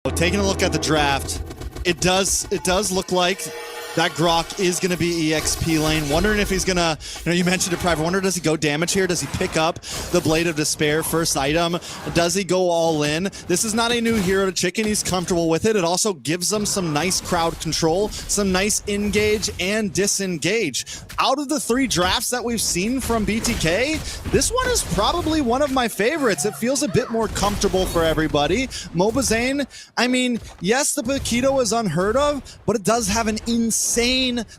Taking a look at the draft, it does look like that Grok is going to be EXP lane. Wondering if he's going to, you mentioned it, Private. Wonder, does he go damage here? Does he pick up the Blade of Despair first item? Does he go all in? This is not a new hero to Chicken. He's comfortable with it. It also gives him some nice crowd control, some nice engage and disengage. Out of the 3 drafts that we've seen from BTK, this one is probably one of my favorites. It feels a bit more comfortable for everybody. Mobazane, I mean, yes, the Paquito is unheard of, but it does have an insane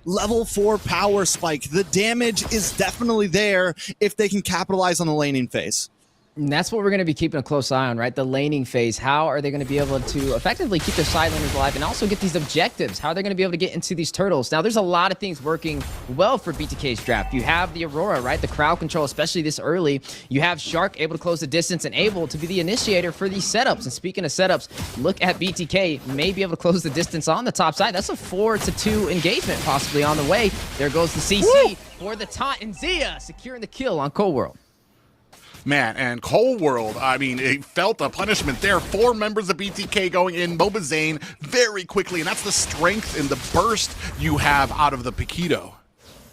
level 4 power spike. The damage is definitely there if they can capitalize on the laning phase. And that's what we're going to be keeping a close eye on, right? The laning phase. How are they going to be able to effectively keep their side laners alive and also get these objectives? How are they going to be able to get into these turtles? Now, there's a lot of things working well for BTK's draft. You have the Aurora, right? The crowd control, especially this early. You have Shark able to close the distance and able to be the initiator for these setups. And speaking of setups, look at BTK may be able to close the distance on the top side. That's a 4-2 engagement possibly on the way. There goes the CC for the taunt, and Zia securing the kill on Cold World. Man, and Cold World, I mean, it felt a punishment there. 4 members of BTK going in, Mobazane very quickly, and that's the strength and the burst you have out of the Paquito.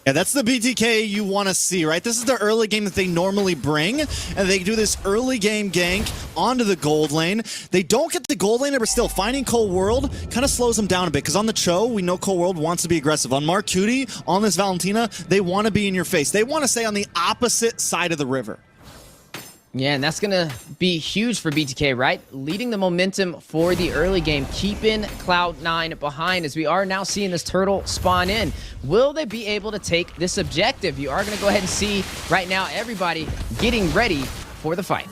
Yeah, that's the BTK you want to see, right? This is the early game that they normally bring, and they do this early game gank onto the gold lane. They don't get the gold lane, but still finding Cold World kind of slows them down a bit, because on the Cho, we know Cold World wants to be aggressive. On Mark Cutie, on this Valentina, they want to be in your face. They want to stay on the opposite side of the river. Yeah, and that's going to be huge for BTK, right? Leading the momentum for the early game, keeping Cloud9 behind as we are now seeing this turtle spawn in. Will they be able to take this objective? You are going to go ahead and see right now everybody getting ready for the fight.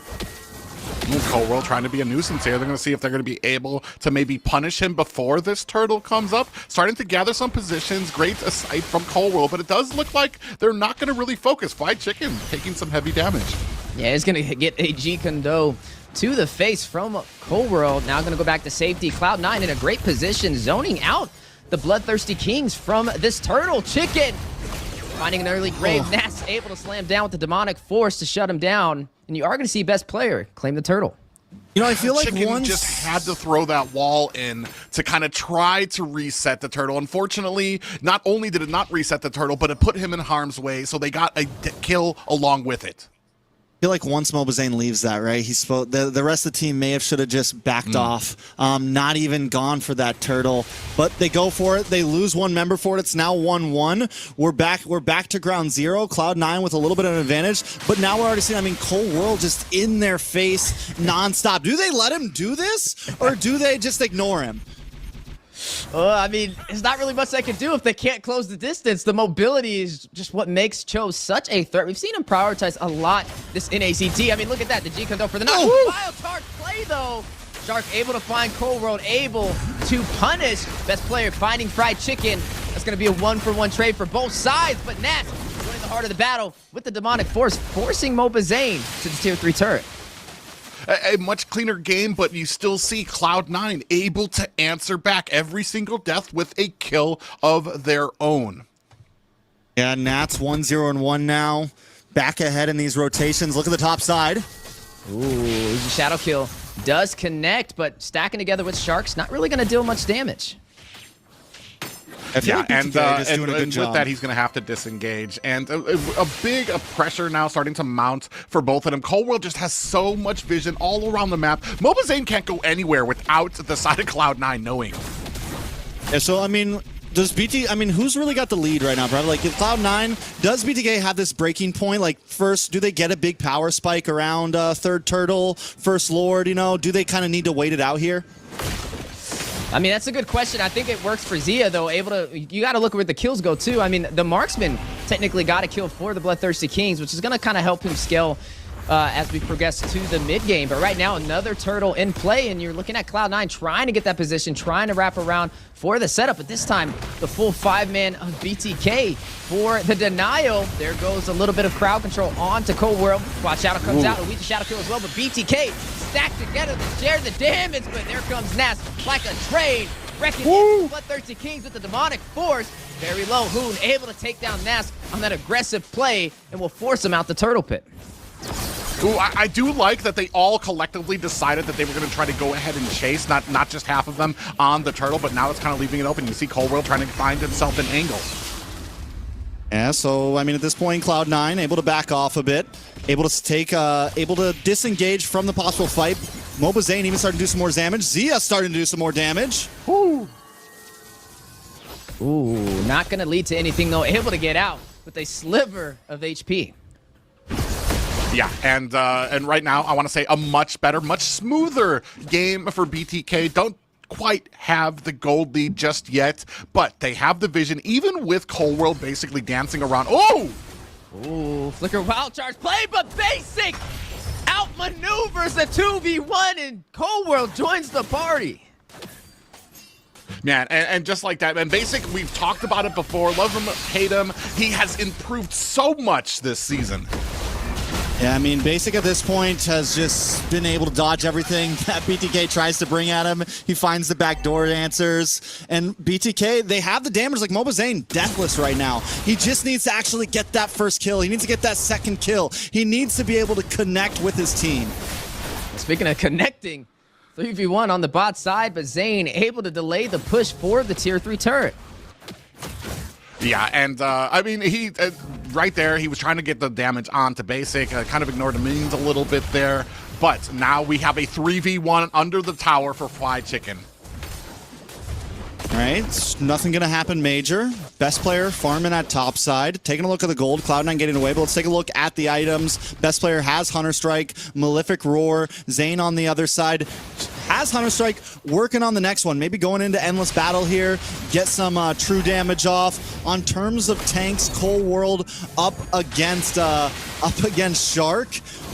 Cold World trying to be a nuisance here. They're going to see if they're going to be able to maybe punish him before this turtle comes up. Starting to gather some positions. Great aside from Cold World, but it does look like they're not going to really focus. Fried Chicken taking some heavy damage. Yeah, it's going to get a G-Kondo to the face from Cold World. Now going to go back to safety. Cloud9 in a great position, zoning out the Bloodthirsty Kings from this turtle. Chicken finding an early grave. Nas able to slam down with the Demonic Force to shut him down. And you are going to see best player claim the turtle. You know, I feel like Chicken just had to throw that wall in to kind of try to reset the turtle. Unfortunately, not only did it not reset the turtle, but it put him in harm's way, so they got a kill along with it. I feel like once Mobazane leaves that, right, the rest of the team should have just backed off, not even gone for that turtle. But they go for it. They lose 1 member for it. It's now 1-1. We're back to ground zero. Cloud9 with a little bit of an advantage. But now we're already seeing, I mean, Cold World just in their face nonstop. Do they let him do this, or do they just ignore him? I mean, there's not really much they can do if they can't close the distance. The mobility is just what makes Cho such a threat. We've seen him prioritize a lot this NACT. I mean, look at that. The G-Kondo for the knock. Wild card play, though. Shark able to find Cold World, able to punish. Best player finding Fried Chicken. That's going to be a 1-for-1 trade for both sides. But Nat winning the heart of the battle with the Demonic Force, forcing Mobazane to the Tier 3 turret. A much cleaner game, but you still see Cloud9 able to answer back every single death with a kill of their own. Yeah, Nats 1-0-1 now. Back ahead in these rotations. Look at the top side. Ooh, the shadow kill does connect, but stacking together with Sharks, not really going to deal much damage. Yeah, and with that, he's going to have to disengage. And a big pressure now starting to mount for both of them. Cold World just has so much vision all around the map. Mobazane can't go anywhere without the side of Cloud9 knowing. Yeah, so, I mean, who's really got the lead right now, bro? Like, if Cloud9, does BTK have this breaking point? Like, first, do they get a big power spike around third turtle, first lord, Do they kind of need to wait it out here? I mean, that's a good question. I think it works for Zia, though. You got to look at where the kills go, too. I mean, the marksman technically got a kill for the Bloodthirsty Kings, which is going to kind of help him scale as we progress to the mid game. But right now, another turtle in play, and you're looking at Cloud9 trying to get that position, trying to wrap around for the setup. But this time, the full 5-man of BTK for the denial. There goes a little bit of crowd control onto Cold World. Watch Shadow comes out, and we the Shadow kill as well. But BTK stacked together to share the damage. But there comes Nas like a train, wrecking the Bloodthirsty Kings with the Demonic Force. Very low. Hoon able to take down Nas on that aggressive play, and will force him out the turtle pit. Ooh, I do like that they all collectively decided that they were going to try to go ahead and chase, not just half of them on the turtle, but now it's kind of leaving it open. You see Coldworld trying to find himself an angle. Yeah, so I mean, at this point, Cloud9 able to back off a bit, able to disengage from the possible fight. Mobazane even starting to do some more damage. Zia starting to do some more damage. Ooh, not gonna lead to anything though. Able to get out with a sliver of HP. Yeah, and right now I want to say a much better, much smoother game for BTK. Don't quite have the gold lead just yet, but they have the vision, even with Coldworld basically dancing around. Oh! Ooh, Flicker Wild Charge play, but Basic outmaneuvers the 2v1 and Coldworld joins the party. Man, and just like that, man, Basic, we've talked about it before, love him, hate him, he has improved so much this season. Yeah, I mean, Basic at this point has just been able to dodge everything that BTK tries to bring at him. He finds the backdoor answers. And BTK, they have the damage like Mobazane, deathless right now. He just needs to actually get that first kill. He needs to get that second kill. He needs to be able to connect with his team. Speaking of connecting, 3v1 on the bot side, but Zane able to delay the push for the tier 3 turret. Yeah, and I mean, he right there, he was trying to get the damage onto Basic, kind of ignored the minions a little bit there, but now we have a 3v1 under the tower for Fly Chicken. All right, nothing going to happen major. Best player farming at top side. Taking a look at the gold. Cloud9 getting away, but let's take a look at the items. Best player has Hunter Strike, Malefic Roar. Zane on the other side has Hunter Strike, working on the next one. Maybe going into Endless Battle here, get some true damage off. On terms of tanks, Coldworld up against Shark.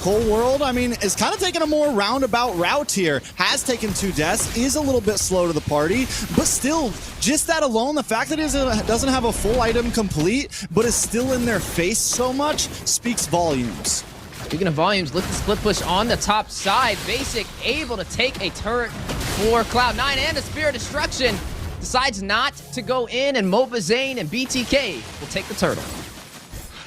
Coldworld, I mean, is kind of taking a more roundabout route here. Has taken 2 deaths, is a little bit slow to the party, but still, just that alone, the fact that it doesn't have a full item complete, but is still in their face so much, speaks volumes. Speaking of volumes, look at the split push on the top side. Basic able to take a turret for Cloud9 and a Spear of Destruction. Decides not to go in, and Mobazane and BTK will take the turtle.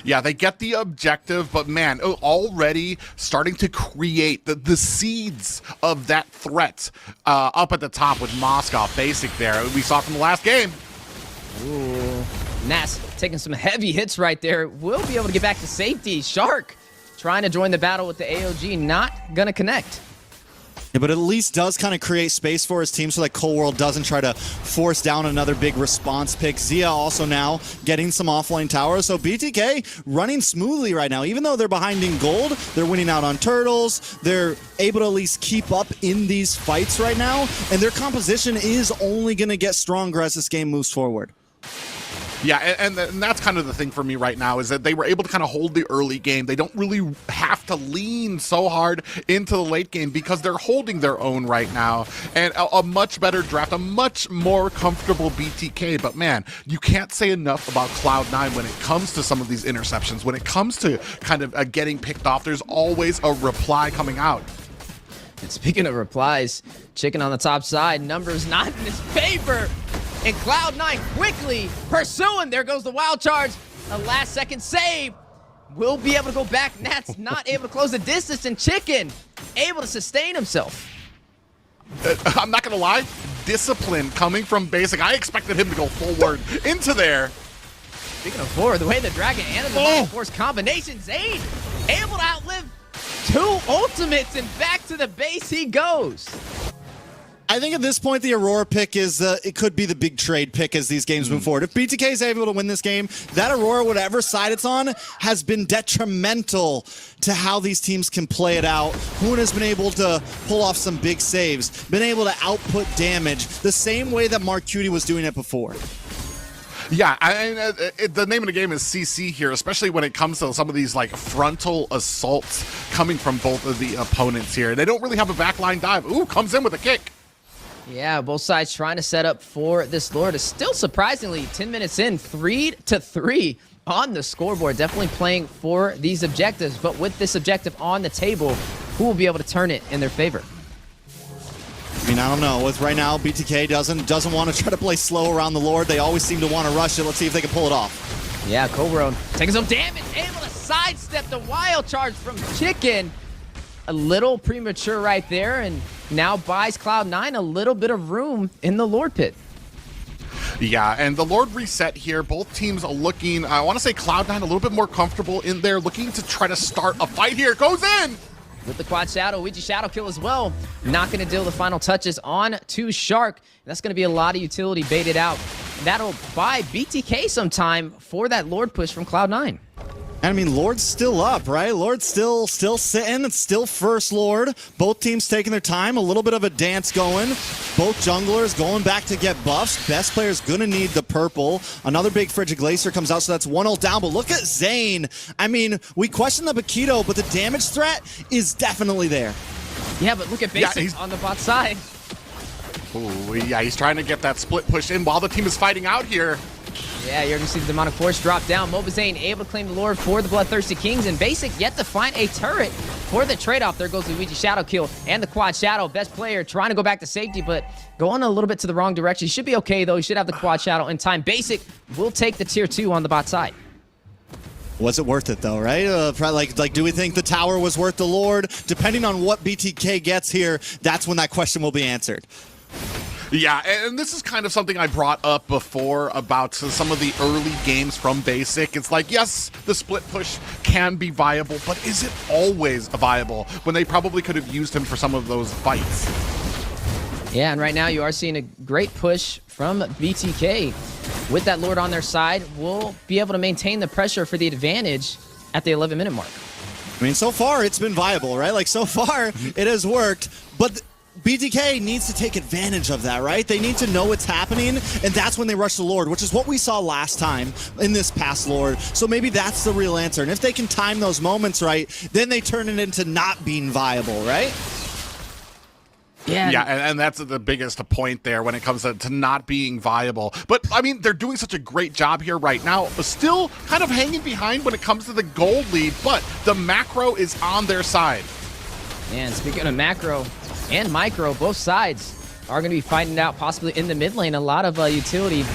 Yeah, they get the objective, but man, already starting to create the seeds of that threat up at the top with Moscow Basic there. We saw from the last game. Ooh, Nas taking some heavy hits right there. Will be able to get back to safety. Shark trying to join the battle with the AOG, not gonna connect. Yeah, but at least does kind of create space for his team so that Coldworld doesn't try to force down another big response pick. Zia also now getting some offlane towers. So BTK running smoothly right now. Even though they're behind in gold, they're winning out on turtles. They're able to at least keep up in these fights right now. And their composition is only going to get stronger as this game moves forward. Yeah, and that's kind of the thing for me right now, is that they were able to kind of hold the early game. They don't really have to lean so hard into the late game because they're holding their own right now. And a much better draft, a much more comfortable BTK. But man, you can't say enough about Cloud9 when it comes to some of these interceptions. When it comes to kind of getting picked off, there's always a reply coming out. And speaking of replies, Chicken on the top side, numbers not in his favor. And Cloud9 quickly pursuing. There goes the wild charge. A last second save. Will be able to go back. Nat's not able to close the distance. And Chicken able to sustain himself. I'm not going to lie. Discipline coming from Basic. I expected him to go forward into there. Speaking of forward, the way the Dragon and the Mighty Force combination, Zayn able to outlive 2 ultimates. And back to the base he goes. I think at this point, the Aurora pick is, it could be the big trade pick as these games move forward. If BTK is able to win this game, that Aurora, whatever side it's on, has been detrimental to how these teams can play it out. Hoon has been able to pull off some big saves, been able to output damage the same way that Mark Cutie was doing it before. Yeah, the name of the game is CC here, especially when it comes to some of these like frontal assaults coming from both of the opponents here. They don't really have a backline dive. Ooh, comes in with a kick. Yeah, both sides trying to set up for this Lord. Is still surprisingly 10 minutes in, 3-3 on the scoreboard. Definitely playing for these objectives, but with this objective on the table, who will be able to turn it in their favor? I mean, I don't know. With right now, BTK doesn't want to try to play slow around the Lord. They always seem to want to rush it. Let's see if they can pull it off. Yeah, Coldworld taking some damage, able to sidestep the wild charge from Chicken. a little premature right there, and now buys Cloud9 a little bit of room in the Lord pit. Yeah, and the Lord reset here. Both teams are looking, I want to say Cloud9 a little bit more comfortable in there, looking to try to start a fight here. Goes in! With the quad shadow, Ouija shadow kill as well. Not going to deal the final touches on to Shark. That's going to be a lot of utility baited out. That'll buy BTK some time for that Lord push from Cloud9. And I mean, Lord's still up, right? Lord's still sitting. It's still first Lord. Both teams taking their time. A little bit of a dance going. Both junglers going back to get buffs. Best player's going to need the purple. Another big Frigid Glacier comes out, so that's 1-0 down. But look at Zane. I mean, we question the Bakito, but the damage threat is definitely there. Yeah, but look at Basic on the bot side. Ooh, yeah, he's trying to get that split push in while the team is fighting out here. Yeah, you're going to see the Demonic Force drop down. Mobazane able to claim the Lord for the Bloodthirsty Kings, and Basic yet to find a turret for the trade-off. There goes the Ouija Shadow kill and the Quad Shadow. Best player trying to go back to safety, but going a little bit to the wrong direction. He should be okay, though. He should have the Quad Shadow in time. Basic will take the tier 2 on the bot side. Was it worth it, though, right? Like, do we think the tower was worth the Lord? Depending on what BTK gets here, that's when that question will be answered. Yeah, and this is kind of something I brought up before about some of the early games from Basic. It's like, yes, the split push can be viable, but is it always viable when they probably could have used him for some of those fights? Yeah, and right now you are seeing a great push from BTK. With that Lord on their side, we'll be able to maintain the pressure for the advantage at the 11-minute mark. I mean, so far it's been viable, right? Like, so far it has worked, but BTK needs to take advantage of that, right? They need to know what's happening, and that's when they rush the Lord, which is what we saw last time in this past Lord. So maybe that's the real answer. And if they can time those moments right, then they turn it into not being viable, right? Yeah, and that's the biggest point there when it comes to not being viable. But, I mean, they're doing such a great job here right now. Still kind of hanging behind when it comes to the gold lead, but the macro is on their side. And speaking of macro and micro, both sides are going to be fighting out possibly in the mid lane. A lot of utility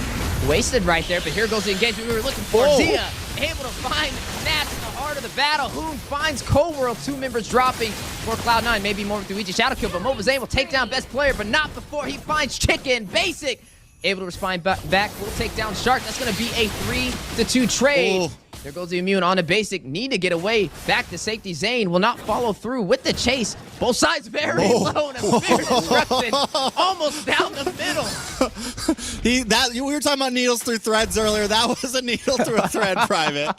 wasted right there, but here goes the engagement we were looking for. Zia able to find Nats in the heart of the battle. Hoon finds Cold World, 2 members dropping for Cloud9. Maybe more with the Ouija Shadow kill, but Mobazane will take down best player, but not before he finds Chicken. Basic able to respond back. Will take down Shark. That's going to be a 3-2 trade. There goes the immune on a Basic. Need to get away. Back to safety. Zane will not follow through with the chase. Both sides very low, and a Spirit Disruption almost down the middle. We were talking about needles through threads earlier. That was a needle through a thread, Private.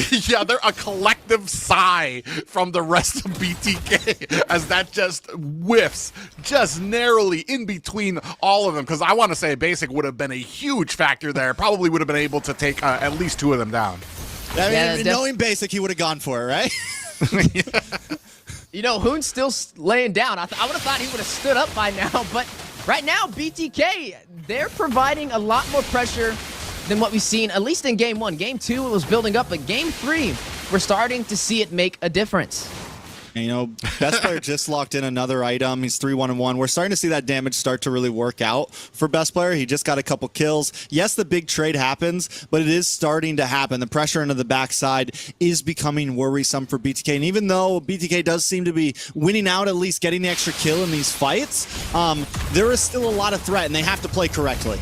Yeah, they're a collective sigh from the rest of BTK as that just whiffs just narrowly in between all of them. Because I want to say Basic would have been a huge factor there. Probably would have been able to take at least 2 of them down. I mean, knowing Basic, he would have gone for it, right? Yeah. You know, Hoon's still laying down. I would have thought he would have stood up by now. But right now, BTK, they're providing a lot more pressure than what we've seen, at least in Game 1. Game 2, it was building up, but Game 3, we're starting to see it make a difference. And, you know, best player just locked in another item. He's 3-1-1. We're starting to see that damage start to really work out for best player. He just got a couple kills. Yes, the big trade happens, but it is starting to happen. The pressure into the backside is becoming worrisome for BTK. And even though BTK does seem to be winning out, at least getting the extra kill in these fights, there is still a lot of threat, and they have to play correctly.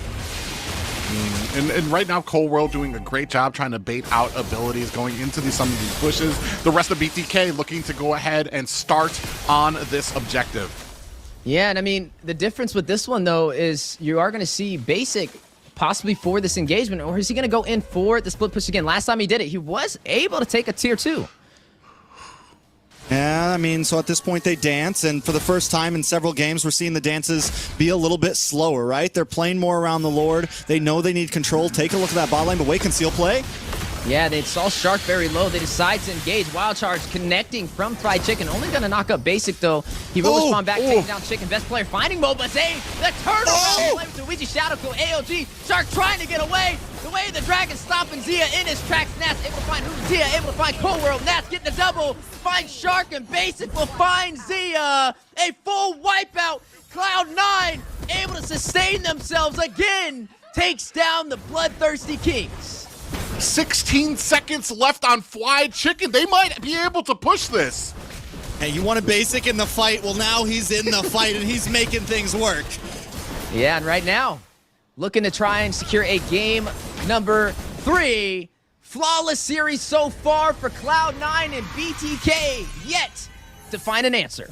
And right now, Cold World doing a great job trying to bait out abilities going into some of these pushes. The rest of BTK looking to go ahead and start on this objective. Yeah, and I mean, the difference with this one, though, is you are going to see Basic possibly for this engagement, or is he going to go in for the split push again? Last time he did it, he was able to take a tier 2. Yeah, I mean, so at this point they dance, and for the first time in several games, we're seeing the dances be a little bit slower, right? They're playing more around the Lord. They know they need control. Take a look at that bot lane, but wait, conceal play. Yeah, they saw Shark very low. They decide to engage. Wild Charge connecting from Fried Chicken. Only going to knock up Basic, though. He will respond back, taking down Chicken. Best player finding Mobazane. The turtle round play with the Ouija Shadow kill. AOG. Shark trying to get away. The way the Dragon stopping Zia in his tracks. Nats able to find Zia, able to find Cold World. Nats getting the double. Find Shark, and Basic will find Zia. A full wipeout. Cloud9 able to sustain themselves again. Takes down the Bloodthirsty Kings. 16 seconds left on Fried Chicken. They might be able to push this. Hey, you wanted basic in the fight. Well, now he's in the fight, and he's making things work. Yeah, and right now, looking to try and secure a game number 3. Flawless series so far for Cloud9 and BTK, yet to find an answer.